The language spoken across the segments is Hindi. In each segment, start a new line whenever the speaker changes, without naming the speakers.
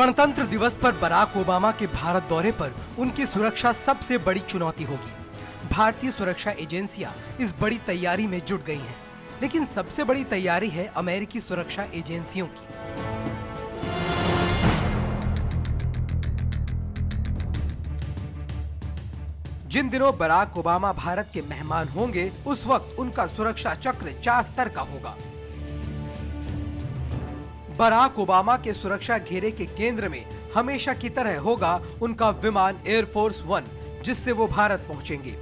गणतंत्र दिवस पर बराक ओबामा के भारत दौरे पर उनकी सुरक्षा सबसे बड़ी चुनौती होगी। भारतीय सुरक्षा एजेंसियां इस बड़ी तैयारी में जुट गई हैं, लेकिन सबसे बड़ी तैयारी है अमेरिकी सुरक्षा एजेंसियों की। जिन दिनों बराक ओबामा भारत के मेहमान होंगे, उस वक्त उनका सुरक्षा चक्र 4 स्तर का होगा। बराक ओबामा के सुरक्षा घेरे के केंद्र में हमेशा की तरह होगा उनका विमान एयरफोर्स 1, जिससे वो भारत पहुंचेंगे।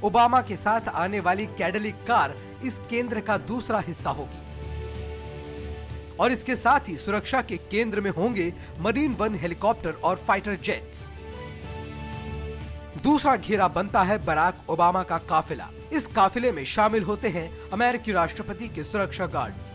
ओबामा के साथ आने वाली कैडिलैक कार इस केंद्र का दूसरा हिस्सा होगी और इसके साथ ही सुरक्षा के केंद्र में होंगे मरीन 1 हेलीकॉप्टर और फाइटर जेट्स। दूसरा घेरा बनता है बराक ओबामा का काफिला। इस काफिले में शामिल होते हैं अमेरिकी राष्ट्रपति के सुरक्षा गार्ड्स।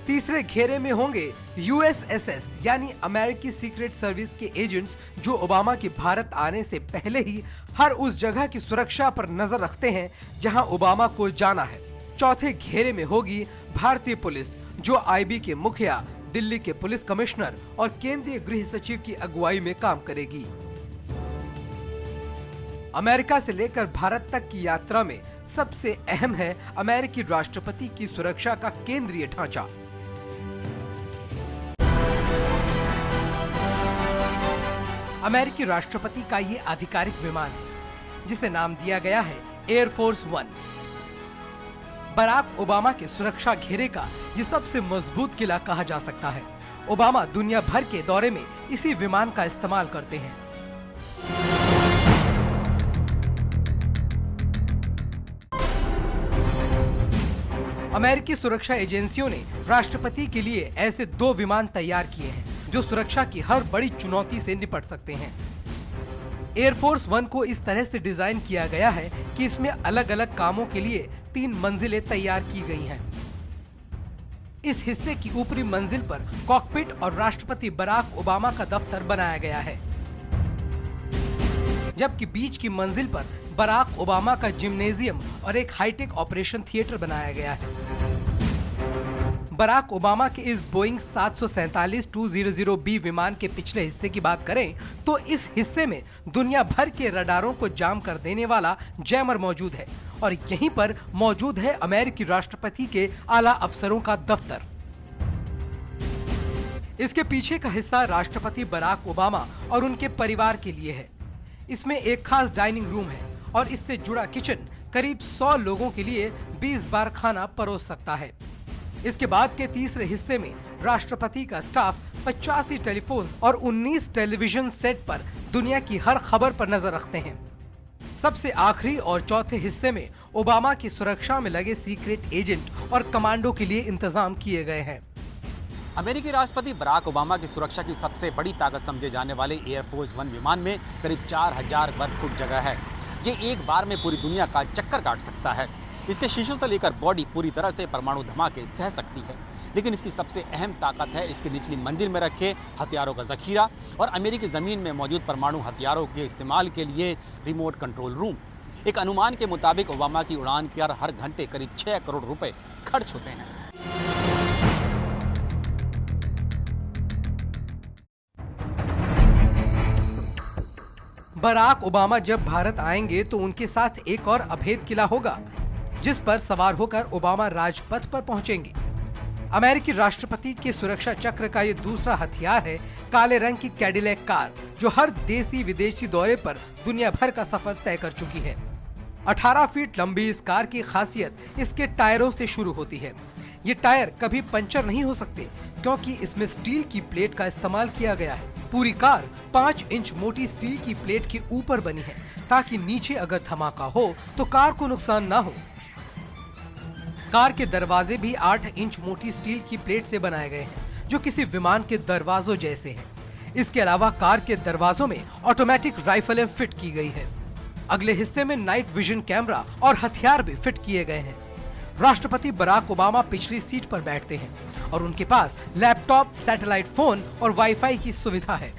तीसरे घेरे में होंगे यूएसएसएस यानी अमेरिकी सीक्रेट सर्विस के एजेंट्स, जो ओबामा के भारत आने से पहले ही हर उस जगह की सुरक्षा पर नजर रखते हैं जहां ओबामा को जाना है। चौथे घेरे में होगी भारतीय पुलिस, जो आईबी के मुखिया, दिल्ली के पुलिस कमिश्नर और केंद्रीय गृह सचिव की अगुवाई में काम करेगी। अमेरिका से लेकर भारत तक की यात्रा में सबसे अहम है अमेरिकी राष्ट्रपति की सुरक्षा का केंद्रीय ढांचा। अमेरिकी राष्ट्रपति का ये आधिकारिक विमान है, जिसे नाम दिया गया है एयरफोर्स 1। बराक ओबामा के सुरक्षा घेरे का ये सबसे मजबूत किला कहा जा सकता है। ओबामा दुनिया भर के दौरे में इसी विमान का इस्तेमाल करते हैं। अमेरिकी सुरक्षा एजेंसियों ने राष्ट्रपति के लिए ऐसे 2 विमान तैयार किए हैं, जो सुरक्षा की हर बड़ी चुनौती से निपट सकते हैं। एयरफोर्स 1 को इस तरह से डिजाइन किया गया है कि इसमें अलग अलग कामों के लिए 3 मंजिलें तैयार की गई हैं। इस हिस्से की ऊपरी मंजिल पर कॉकपिट और राष्ट्रपति बराक ओबामा का दफ्तर बनाया गया है, जबकि बीच की मंजिल पर बराक ओबामा का जिम्नेजियम और एक हाईटेक ऑपरेशन थिएटर बनाया गया है। बराक ओबामा के इस बोइंग 747-200B विमान के पिछले हिस्से की बात करें तो इस हिस्से में दुनिया भर के रडारों को जाम कर देने वाला जैमर मौजूद है और यहीं पर मौजूद है अमेरिकी राष्ट्रपति के आला अफसरों का दफ्तर। इसके पीछे का हिस्सा राष्ट्रपति बराक ओबामा और उनके परिवार के लिए है। इसमें एक खास डाइनिंग रूम है और इससे जुड़ा किचन करीब 100 लोगों के लिए 20 बार खाना परोस सकता है। इसके बाद के तीसरे हिस्से में राष्ट्रपति का स्टाफ 85 टेलीफोन और 19 टेलीविजन सेट पर दुनिया की हर खबर पर नजर रखते हैं। सबसे आखिरी और चौथे हिस्से में ओबामा की सुरक्षा में लगे सीक्रेट एजेंट और कमांडो के लिए इंतजाम किए गए हैं।
अमेरिकी राष्ट्रपति बराक ओबामा की सुरक्षा की सबसे बड़ी ताकत समझे जाने वाले एयरफोर्स 1 विमान में करीब 4000 वर्ग फुट जगह है। ये एक बार में पूरी दुनिया का चक्कर काट सकता है। इसके शीशों से लेकर बॉडी पूरी तरह से परमाणु धमाके सह सकती है, लेकिन इसकी सबसे अहम ताकत है इसकी निचली मंजिल में रखे हथियारों का जखीरा और अमेरिकी जमीन में मौजूद परमाणु हथियारों के इस्तेमाल के लिए रिमोट कंट्रोल रूम। एक अनुमान के मुताबिक ओबामा की उड़ान पर हर घंटे करीब 6 करोड़ रुपए खर्च होते हैं।
बराक ओबामा जब भारत आएंगे तो उनके साथ एक और अभेद किला होगा, जिस पर सवार होकर ओबामा राजपथ पर पहुंचेंगे। अमेरिकी राष्ट्रपति के सुरक्षा चक्र का ये दूसरा हथियार है काले रंग की कैडिलैक कार, जो हर देसी विदेशी दौरे पर दुनिया भर का सफर तय कर चुकी है। 18 फीट लंबी इस कार की खासियत इसके टायरों से शुरू होती है। ये टायर कभी पंचर नहीं हो सकते, क्योंकि इसमें स्टील की प्लेट का इस्तेमाल किया गया है। पूरी कार 5 इंच मोटी स्टील की प्लेट के ऊपर बनी है, ताकि नीचे अगर धमाका हो तो कार को नुकसान ना हो। कार के दरवाजे भी 8 इंच मोटी स्टील की प्लेट से बनाए गए हैं, जो किसी विमान के दरवाजों जैसे हैं। इसके अलावा कार के दरवाजों में ऑटोमेटिक राइफलें फिट की गई है। अगले हिस्से में नाइट विजन कैमरा और हथियार भी फिट किए गए हैं। राष्ट्रपति बराक ओबामा पिछली सीट पर बैठते हैं और उनके पास लैपटॉप, सैटेलाइट फोन और वाईफाई की सुविधा है।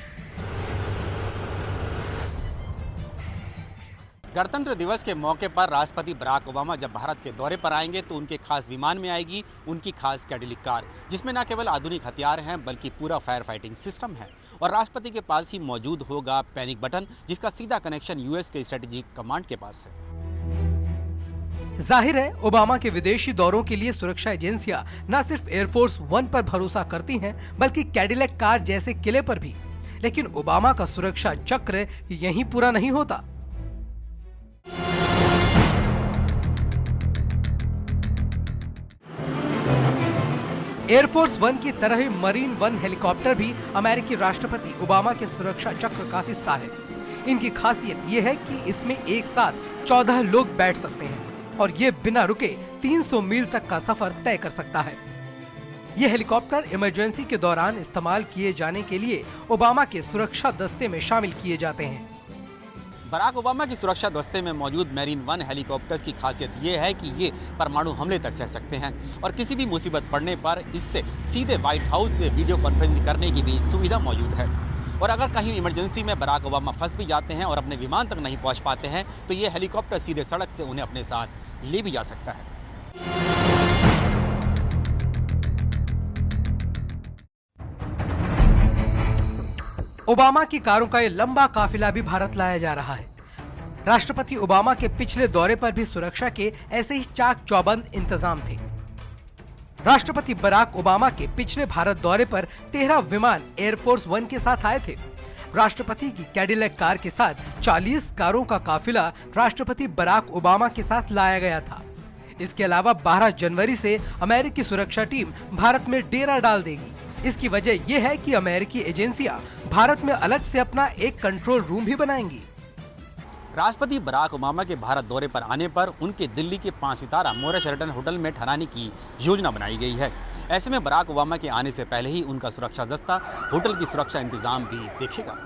गणतंत्र दिवस के मौके पर राष्ट्रपति बराक ओबामा जब भारत के दौरे पर आएंगे तो उनके खास विमान में आएगी उनकी खास कैडिलैक कार, जिसमें न केवल आधुनिक हथियार हैं बल्कि पूरा फायर फाइटिंग सिस्टम है। और राष्ट्रपति के पास ही मौजूद होगा पैनिक बटन, जिसका सीधा कनेक्शन यूएस के स्ट्रेटेजिक कमांड के पास है।
जाहिर है, ओबामा के विदेशी दौरों के लिए सुरक्षा एजेंसियां न सिर्फ एयरफोर्स वन पर भरोसा करती हैं, बल्कि कैडिलैक कार जैसे किले पर भी। लेकिन ओबामा का सुरक्षा चक्र यहीं पूरा नहीं होता। एयरफोर्स वन की तरह ही मरीन वन हेलीकॉप्टर भी अमेरिकी राष्ट्रपति ओबामा के सुरक्षा चक्र का हिस्सा है। इनकी खासियत ये है कि इसमें एक साथ 14 लोग बैठ सकते हैं और ये बिना रुके 300 मील तक का सफर तय कर सकता है। ये हेलीकॉप्टर इमरजेंसी के दौरान इस्तेमाल किए जाने के लिए ओबामा के सुरक्षा दस्ते में शामिल किए जाते हैं।
बराक ओबामा की सुरक्षा दस्ते में मौजूद मैरीन वन हेलीकॉप्टर्स की खासियत ये है कि ये परमाणु हमले तक सह सकते हैं और किसी भी मुसीबत पड़ने पर इससे सीधे व्हाइट हाउस से वीडियो कॉन्फ्रेंसिंग करने की भी सुविधा मौजूद है। और अगर कहीं इमरजेंसी में बराक ओबामा फंस भी जाते हैं और अपने विमान तक नहीं पहुंच पाते हैं तो ये हेलीकॉप्टर सीधे सड़क से उन्हें अपने साथ ले भी जा सकता है।
ओबामा की कारों का ये लंबा काफिला भी भारत लाया जा रहा है। राष्ट्रपति ओबामा के पिछले दौरे पर भी सुरक्षा के ऐसे ही चाक चौबंद इंतजाम थे। राष्ट्रपति बराक ओबामा के पिछले भारत दौरे पर 13 विमान एयरफोर्स वन के साथ आए थे। राष्ट्रपति की कैडिलैक कार के साथ 40 कारों का काफिला राष्ट्रपति बराक ओबामा के साथ लाया गया था। इसके अलावा 12 जनवरी से अमेरिकी सुरक्षा टीम भारत में डेरा डाल देगी। इसकी वजह यह है कि अमेरिकी एजेंसियां भारत में अलग से अपना एक कंट्रोल रूम भी बनाएंगी।
राष्ट्रपति बराक ओबामा के भारत दौरे पर आने पर उनके दिल्ली के 5 सितारा मोरे शेरटन होटल में ठहराने की योजना बनाई गई है। ऐसे में बराक ओबामा के आने से पहले ही उनका सुरक्षा दस्ता होटल की सुरक्षा इंतजाम भी देखेगा।